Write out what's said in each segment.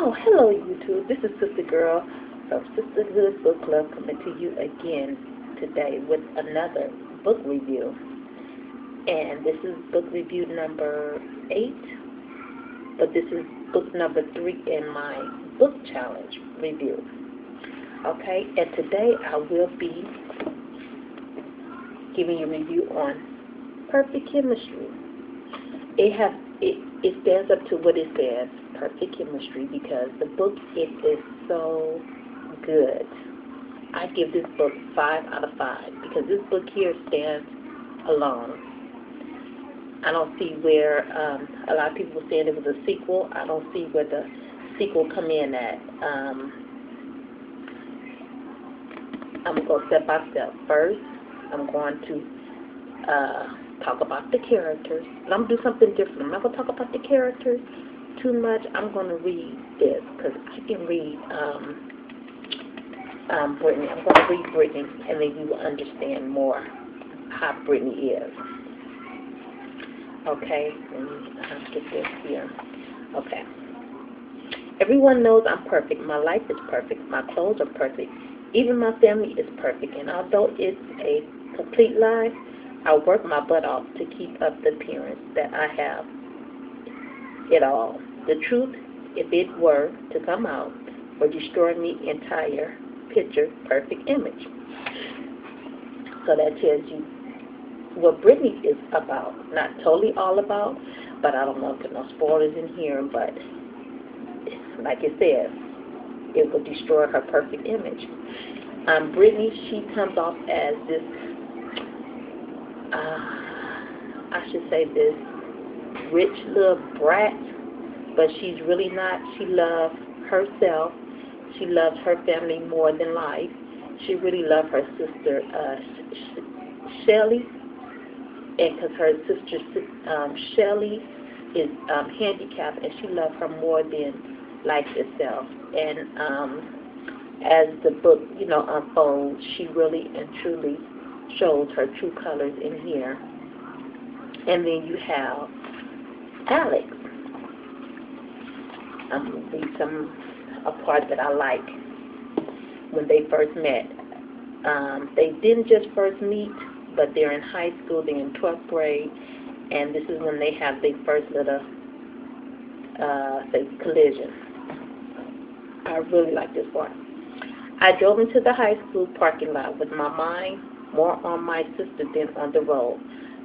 Oh, hello YouTube. This is Sister Girl from Sisterhood Book Club coming to you again today with another book review. And this is book review number 8, but this is book number 3 in my book challenge review. Okay, and today I will be giving you a review on Perfect Chemistry. It stands up to what it says, Perfect Chemistry, because the book, it is so good. I give this book 5 out of 5 because this book here stands alone. I don't see where a lot of people were saying it was a sequel. I don't see where the sequel come in at. I'm going to go step by step. First, I'm going to talk about the characters. And I'm going to do something different. I'm not going to talk about the characters too much. I'm going to read this because I can read Brittany. I'm going to read Brittany, and then you will understand more how Brittany is. Okay, let me get this here. Okay. Everyone knows I'm perfect. My life is perfect. My clothes are perfect. Even my family is perfect. And although it's a complete lie, I work my butt off to keep up the appearance that I have it all. The truth, if it were to come out, would destroy me entire picture perfect image. So that tells you what Brittany is about. Not totally all about, but I don't want to put no spoilers in here, but like it says, it will destroy her perfect image. Brittany, she comes off as this, I should say this rich little brat, but she's really not. She loves herself. She loves her family more than life. She really loves her sister, Shelly, and because her sister, Shelly, is handicapped, and she loves her more than life itself. And as the book, unfolds, she really and truly shows her true colors in here. And then you have Alex. I'm going to read a part that I like when they first met. They didn't just first meet, but they're in high school, they're in 12th grade, and this is when they have their first little, collision. I really like this part. I drove into the high school parking lot with my mind more on my sister than on the road.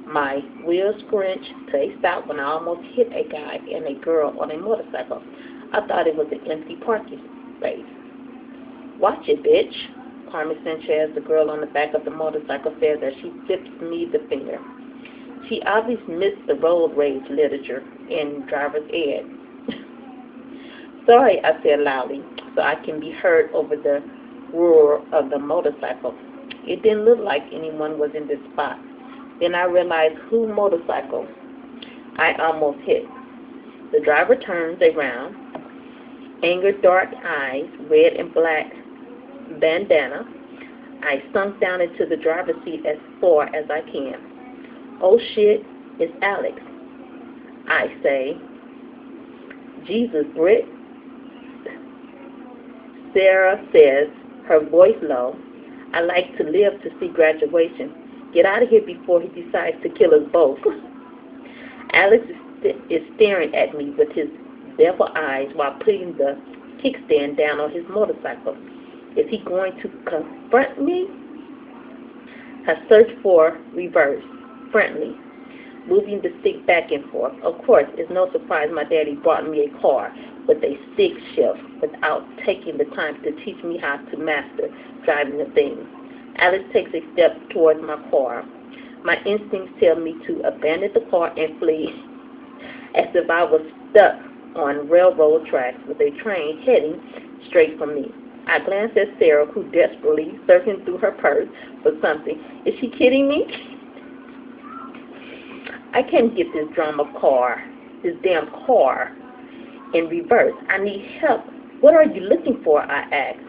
My wheels scrunched to a stop when I almost hit a guy and a girl on a motorcycle. I thought it was an empty parking space. Watch it, bitch, Carmen Sanchez, the girl on the back of the motorcycle, says as she flips me the finger. She obviously missed the road rage literature in driver's ed. Sorry, I said loudly, so I can be heard over the roar of the motorcycle. It didn't look like anyone was in this spot. Then I realized whose motorcycle I almost hit. The driver turns around, angered dark eyes, red and black bandana. I sunk down into the driver's seat as far as I can. Oh shit, it's Alex. I say, Jesus, Britt. Sarah says, her voice low, I like to live to see graduation. Get out of here before he decides to kill us both. Alex is staring at me with his devil eyes while putting the kickstand down on his motorcycle. Is he going to confront me? I search for reverse, friendly, moving the stick back and forth. Of course, it's no surprise my daddy bought me a car with a stick shift without taking the time to teach me how to master driving the thing. Alex takes a step towards my car. My instincts tell me to abandon the car and flee, as if I was stuck on railroad tracks with a train heading straight for me. I glance at Sarah, who desperately searching through her purse for something. Is she kidding me? I can't get this damn car in reverse. I need help. What are you looking for? I asked.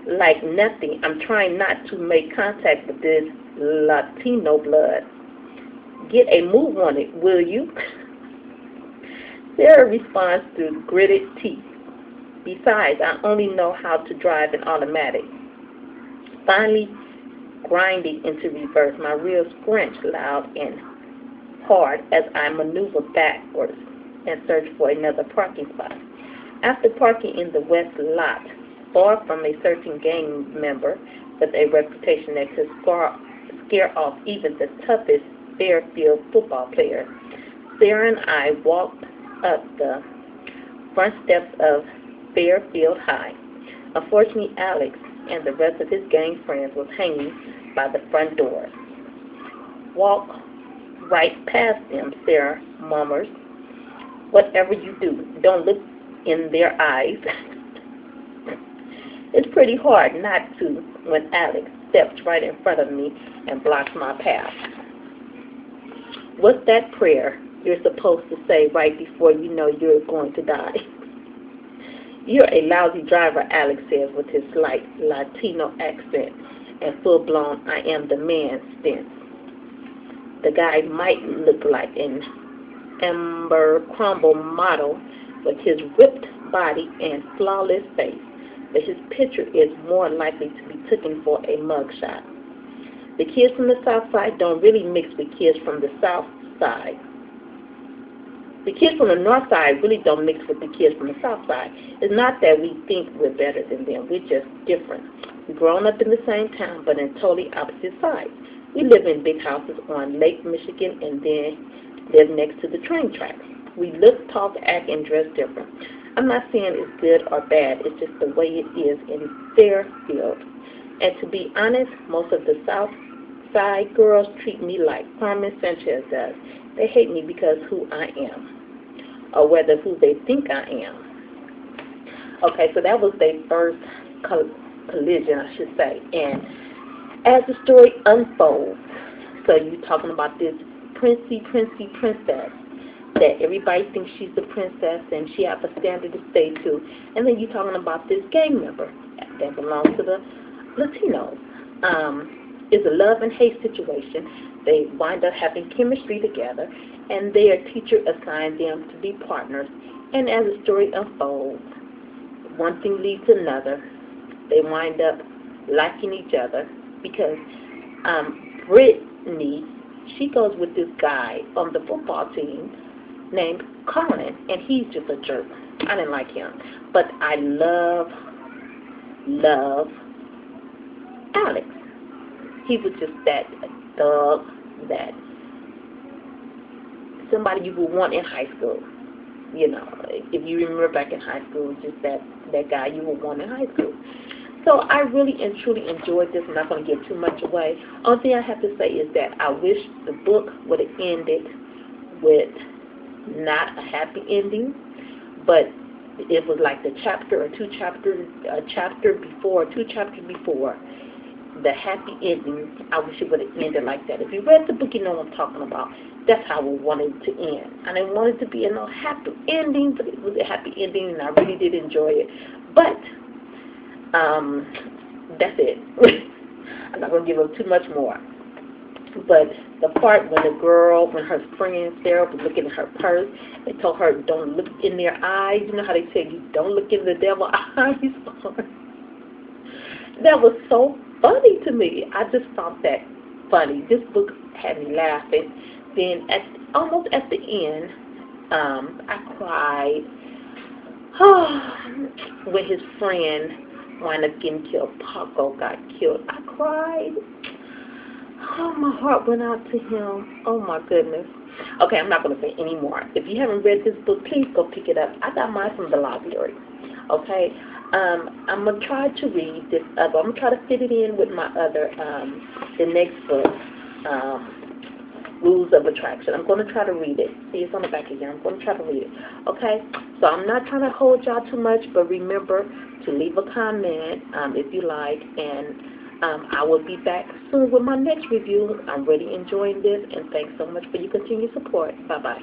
Like nothing. I'm trying not to make contact with this Latino blood. Get a move on it, will you? Sarah responds through gritted teeth. Besides, I only know how to drive an automatic. Finally, grinding into reverse, my wheels scrunch loud and hard as I maneuver backwards and search for another parking spot. After parking in the west lot, far from a certain gang member with a reputation that could scare off even the toughest Fairfield football player, Sarah and I walked up the front steps of Fairfield High. Unfortunately, Alex and the rest of his gang friends was hanging by the front door. Walk right past them, Sarah murmurs. Whatever you do, don't look in their eyes. It's pretty hard not to when Alex steps right in front of me and blocks my path. What's that prayer you're supposed to say right before you know you're going to die? You're a lousy driver, Alex says with his slight Latino accent and full-blown I am the man stance. The guy might look like an Abercrombie model with his ripped body and flawless face, but his picture is more likely to be taken for a mugshot. The kids from the South Side don't really mix with kids from the South Side. The kids from the North Side really don't mix with the kids from the South Side. It's not that we think we're better than them. We're just different. We've grown up in the same town, but in totally opposite sides. We live in big houses on Lake Michigan and then live next to the train tracks. We look, talk, act, and dress different. I'm not saying it's good or bad. It's just the way it is in Fairfield. And to be honest, most of the South Side girls treat me like Carmen Sanchez does. They hate me because who I am, or whether who they think I am. Okay, so that was their first collision, I should say. And as the story unfolds, so you're talking about this princess that everybody thinks she's the princess and she has a standard to stay to, and then you're talking about this gang member that belongs to the Latinos. It's a love and hate situation. They wind up having chemistry together, and their teacher assigned them to be partners. And as the story unfolds, one thing leads to another. They wind up liking each other because Brittany, she goes with this guy on the football team named Colin, and he's just a jerk. I didn't like him. But I love Alex. He was just that thug, that somebody you would want in high school. You know, if you remember back in high school, just that guy you would want in high school. So I really and truly enjoyed this. I'm not going to give too much away. Only thing I have to say is that I wish the book would have ended with not a happy ending, but it was like the chapter before the happy ending. I wish it would have ended like that. If you read the book, you know what I'm talking about. That's how I wanted it to end. I didn't want it to be a no happy ending, but it was a happy ending, and I really did enjoy it. But that's it. I'm not going to give up too much more. But the part when when her friend Sarah was looking at her purse, they told her don't look in their eyes. You know how they tell you don't look in the devil's eyes? That was so funny to me. I just found that funny. This book had me laughing. Then almost at the end, I cried when his friend wound up getting killed. Paco got killed. I cried. Oh, my heart went out to him. Oh, my goodness. Okay, I'm not going to say any more. If you haven't read this book, please go pick it up. I got mine from the library. Okay? I'm going to try to read this other. I'm going to try to fit it in with my other, the next book, Rules of Attraction. I'm going to try to read it. See, it's on the back again. I'm going to try to read it. Okay? So I'm not trying to hold y'all too much, but remember to leave a comment if you like, and I will be back soon with my next review. I'm really enjoying this, and thanks so much for your continued support. Bye-bye.